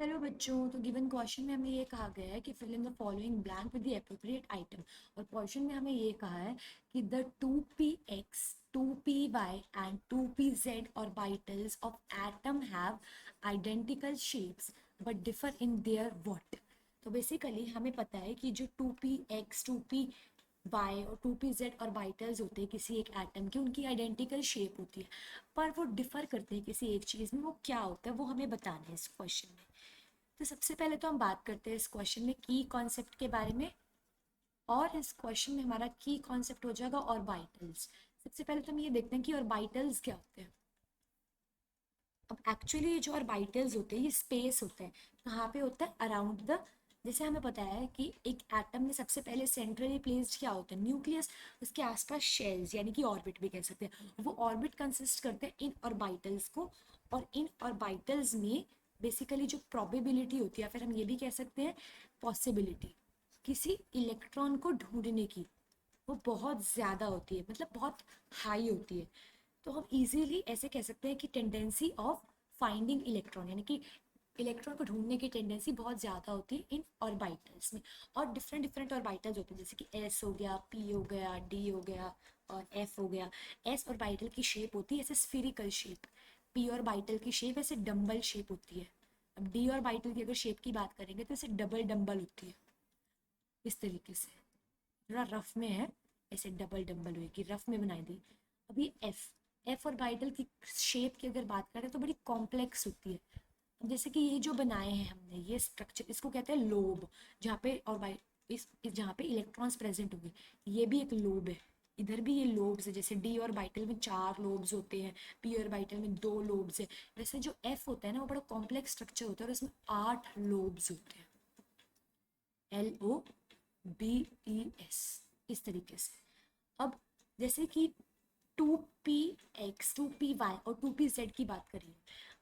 Hello बच्चों। तो given question में हमें ये कहा गया है कि fill in the following blank with the appropriate item. और क्वेश्चन में हमें ये कहा है कि the 2px 2py and 2pz orbitals of atom have identical shapes but differ in their what. तो बेसिकली हमें पता है कि जो 2px 2p वाई और 2pz ऑर्बिटल्स होते हैं किसी एक एटम के, उनकी आइडेंटिकल शेप होती है पर वो डिफर करते हैं किसी एक चीज़ में। वो क्या होता है वो हमें बताना है इस क्वेश्चन में। तो सबसे पहले तो हम बात करते हैं इस क्वेश्चन में की कॉन्सेप्ट के बारे में। और इस क्वेश्चन में हमारा की कॉन्सेप्ट हो जाएगा ऑर्बिटल्स। सबसे पहले तो हम ये देखते हैं कि ऑर्बिटल्स क्या होते हैं। अब एक्चुअली ये जो ऑर्बिटल्स होते हैं ये स्पेस होते हैं। कहाँ पे होता है? अराउंड द, जैसे हमें पता है कि एक एटम में सबसे पहले सेंट्रली प्लेस्ड क्या होता है? न्यूक्लियस। उसके आसपास शेल्स यानी कि ऑर्बिट भी कह सकते हैं। वो ऑर्बिट कंसिस्ट करते हैं इन ऑर्बिटल्स को। और इन ऑर्बिटल्स में बेसिकली जो प्रोबेबिलिटी होती है, फिर हम ये भी कह सकते हैं पॉसिबिलिटी, किसी इलेक्ट्रॉन को ढूंढने की, वो बहुत ज़्यादा होती है, मतलब बहुत हाई होती है। तो हम इजीली ऐसे कह सकते हैं कि टेंडेंसी ऑफ फाइंडिंग इलेक्ट्रॉन, यानी कि इलेक्ट्रॉन को ढूंढने की टेंडेंसी बहुत ज़्यादा होती है इन ऑर्बिटल्स में। और डिफरेंट डिफरेंट ऑर्बिटल्स होते हैं, जैसे कि एस हो गया, पी हो गया, डी हो गया और एफ हो गया। एस ऑर्बिटल की शेप होती है ऐसे स्फीरिकल शेप। पी ऑर्बिटल की शेप ऐसे डम्बल शेप होती है। अब डी ऑर्बिटल की अगर शेप की बात करेंगे तो ऐसे डबल डम्बल होती है, इस तरीके से। थोड़ा रफ में है, ऐसे डबल डम्बल हुई कि रफ में बनाई दी। अभी एफ एफ और बाइटल की शेप की अगर बात करें तो बड़ी कॉम्प्लेक्स होती है। अब जैसे कि ये जो बनाए हैं हमने ये स्ट्रक्चर, इसको कहते हैं लोब। जहाँ पे और बाई जहाँ पे इलेक्ट्रॉन्स प्रेजेंट होंगे, ये भी एक लोब है। इधर भी ये लोब्स है, जैसे डी और बाइटल में 4 लोब्स होते हैं, पी और बाइटल में 2 लोब्स है। वैसे जो एफ होता है ना वो बड़ा कॉम्प्लेक्स स्ट्रक्चर होता है और इसमें 8 लोब्स होते हैं। LOBES, इस तरीके से। अब जैसे कि 2px 2py और 2pz की बात करिए।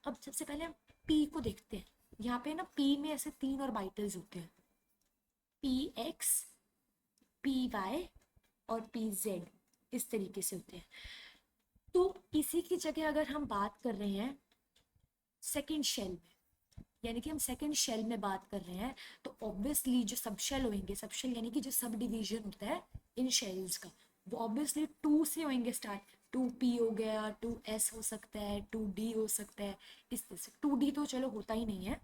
अब सबसे पहले हम p को देखते हैं। यहाँ पे ना p में ऐसे 3 ऑर्बिटल्स होते हैं, px py और pz, इस तरीके से होते हैं। तो इसी की जगह अगर हम बात कर रहे हैं सेकेंड शेल में, यानी कि हम सेकंड शेल में बात कर रहे हैं, तो ऑब्वियसली जो सब शेल होंगे, सब शेल यानी कि जो सब डिवीजन होता है इन शेल्स का, वो ऑब्वियसली 2 से होंगे स्टार्ट। 2p हो गया, 2s हो सकता है, 2d हो सकता है। इस तरह से 2d तो चलो होता ही नहीं है,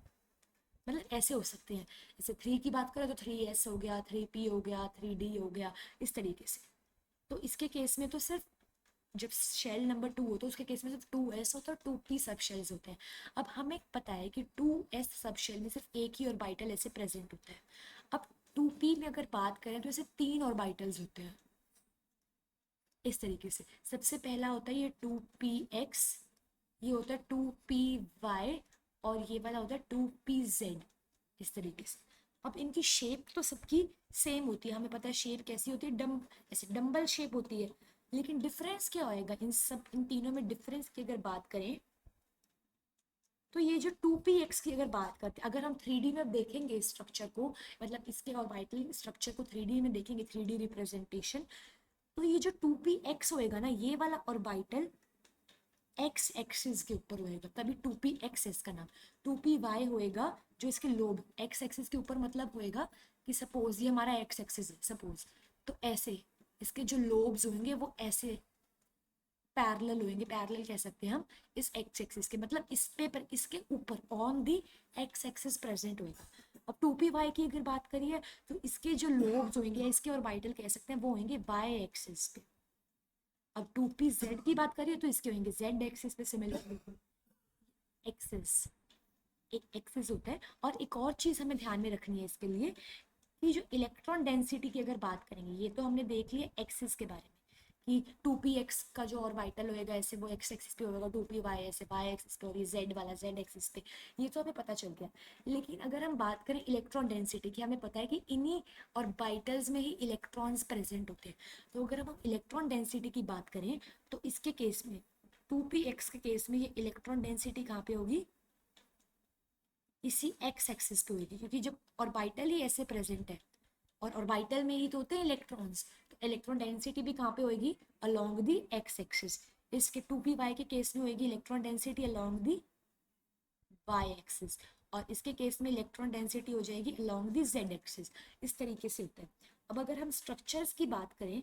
मतलब ऐसे हो सकते हैं। जैसे 3 की बात करें तो 3s हो गया, 3p हो गया, 3d हो गया, इस तरीके से। तो इसके केस में तो सिर्फ जब शेल नंबर 2 हो तो उसके केस में सिर्फ 2s होता है और 2p सब शेल्स होते हैं। अब हमें पता है कि 2s सब शेल में सिर्फ एक ही ऑर्बिटल ऐसे प्रेजेंट होता है। अब 2p में अगर बात करें तो ऐसे 3 ऑर्बिटल्स होते हैं, इस तरीके से। सबसे पहला होता है ये 2px, ये होता है 2py और ये वाला होता है 2pz, इस तरीके से। अब इनकी शेप तो सबकी सेम होती है, हमें पता है शेप कैसी होती है, ऐसे डम्बल शेप होती है। लेकिन डिफरेंस क्या होएगा इन तीनों में? डिफरेंस की अगर बात करें तो ये जो 2px की अगर बात करते हैं, अगर हम 3D में देखेंगे स्ट्रक्चर को, मतलब इसके ऑर्बिटल स्ट्रक्चर को 3D में देखेंगे, 3D रिप्रेजेंटेशन, तो ये जो 2px होएगा ना, ये वाला ऑर्बिटल एक्स एक्सिस के ऊपर होएगा, तभी 2px है इसका नाम। 2py होएगा जो इसके लोब एक्स एक्सिस के ऊपर, मतलब होएगा कि सपोज ये हमारा एक्स एक्सिस है सपोज, तो ऐसे इसके जो लोब्स होंगे वो ऐसे पैरेलल होंगे, पैरेलल कह सकते हैं हम इस एक्स एक्सिस के, मतलब इस पे पर इसके ऊपर on the x axis present होएगा। अब 2py की अगर बात करिए तो इसके जो लोब्स होंगे, इसके ऑर्बिटल कह सकते हैं, वो होंगे वाई एक्सिस पे। अब 2pz की बात करिए तो इसके होंगे जेड एक्सिस पे, सिमिलर एक्सिस, एक एक्सिस होता है। और एक और चीज हमें ध्यान में रखनी है इसके लिए, कि जो इलेक्ट्रॉन डेंसिटी की अगर बात करेंगे, ये तो हमने देख लिया एक्सिस के बारे में कि 2px का जो ऑर्बिटल होएगा ऐसे वो एक्स एक्सिस पे होएगा, 2py ऐसे वाई एक्सिस पे, और ये जेड वाला जेड एक्सिस पे, ये तो हमें पता चल गया। लेकिन अगर हम बात करें इलेक्ट्रॉन डेंसिटी की, हमें पता है कि इन्हीं ऑर्बिटल्स में ही इलेक्ट्रॉन्स प्रेजेंट होते हैं। तो अगर हम इलेक्ट्रॉन डेंसिटी की बात करें तो इसके केस में 2px के केस में ये इलेक्ट्रॉन डेंसिटी कहाँ पे होगी? इसी एक्स एक्सिस पे होगी, क्योंकि जब ऑर्बिटल ही ऐसे प्रेजेंट है और ऑर्बिटल में ही तो होते हैं इलेक्ट्रॉन्स, तो इलेक्ट्रॉन डेंसिटी भी कहाँ पे होगी? Along the x axis. इसके 2py के केस में होगी electron density along the Y axis. और इसके केस में इलेक्ट्रॉन डेंसिटी हो जाएगी अलोंग द जेड एक्सिस। इस तरीके से होता है। अब अगर हम स्ट्रक्चर्स की बात करें,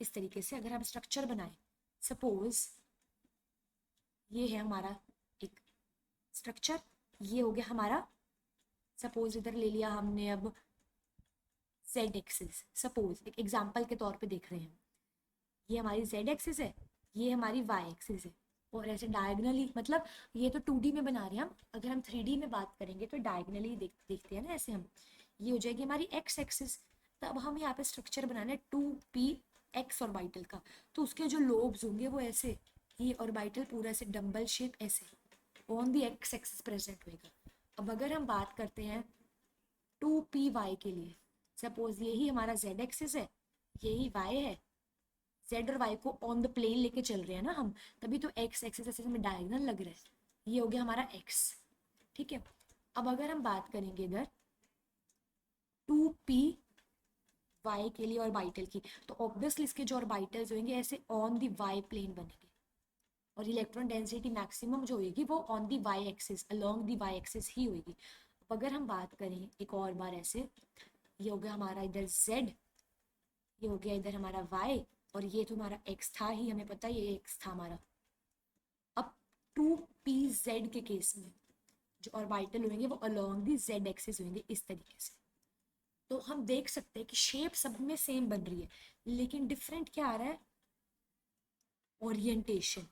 इस तरीके से अगर हम स्ट्रक्चर बनाएं, सपोज ये है हमारा एक स्ट्रक्चर, ये हो गया हमारा, सपोज इधर ले लिया हमने अब जेड एक्सिस, सपोज एक एग्जांपल के तौर पे देख रहे हैं, ये हमारी जेड एक्सिस है, ये हमारी वाई एक्सिस है, और ऐसे डायगनली, मतलब ये तो 2D में बना रहे हैं हम, अगर हम 3D में बात करेंगे तो डायगनली देखते हैं ना ऐसे हम, ये हो जाएगी हमारी एक्स एक्सिस। तब हम यहाँ पे स्ट्रक्चर बनाना है 2p एक्स ऑर्बिटल का, तो उसके जो लोब्स होंगे वो ऐसे, ये ऑर्बिटल पूरा ऐसे डंबल शेप ऐसे on the x axis present होएगा। अब अगर हम बात करते हैं 2py के लिए, सपोज यही हमारा z एक्सिस है, यही y है, z और y को ऑन द प्लेन लेके चल रहे हैं ना हम, तभी तो x एक्सिस ऐसे हमें डायगोनल लग रहा है, ये हो गया हमारा x। ठीक है, अब अगर हम बात करेंगे इधर 2p y के लिए ऑर्बिटल की, तो ऑब्वियसली इसके जो ऑर्बिटल्स होंगे ऐसे ऑन द y प्लेन बनेंगे, और इलेक्ट्रॉन डेंसिटी मैक्सिमम जो होगी वो on the Y axis, along the Y axis ही होगी। अगर हम बात करें एक और बार ऐसे, ये हो गया हमारा इधर z, ये हो गया इधर हमारा y, और ये तो हमारा x था ही, हमें पता है ये x था हमारा। अब 2pz के केस में जो ऑर्बिटल होंगे वो अलोंग दी z एक्सिस होंगे इस तरीके से। तो हम देख सकते हैं कि शेप सब में सेम बन रही है, लेकिन डिफरेंट क्या आ रहा है, ओरिएंटेशन।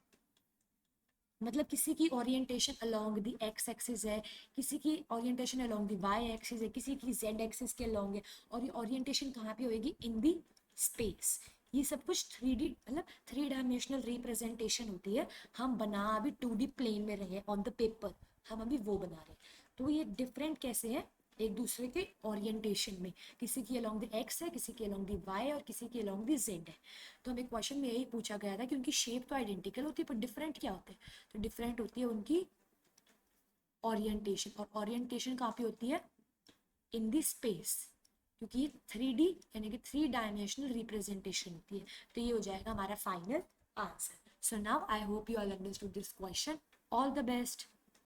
मतलब किसी की orientation along the x axis है, किसी की orientation along the y axis है, किसी की जेड एक्सिस के अलोंग है, और ये ओरिएंटेशन कहाँ पे होएगी, इन दी स्पेस। ये सब कुछ 3D, मतलब 3 डायमेंशनल रिप्रेजेंटेशन होती है। हम बना अभी 2D प्लेन में रहे ऑन द पेपर, हम अभी वो बना रहे हैं। तो ये डिफरेंट कैसे है एक दूसरे के ओरिएंटेशन में, किसी की अलोंग द एक्स है, किसी की अलोंग द वाई, और किसी की अलोंग द जेड है। तो हमें क्वेश्चन में यही पूछा गया था कि उनकी शेप तो आइडेंटिकल होती है पर डिफरेंट क्या होते हैं, तो डिफरेंट होती है उनकी ओरिएंटेशन, और ओरिएंटेशन कहाँ पे होती है, इन दी स्पेस, क्योंकि ये 3D यानी कि 3 डायमेंशनल रिप्रेजेंटेशन होती है। तो ये हो जाएगा हमारा final answer. So now I hope you all understood this question. All the best.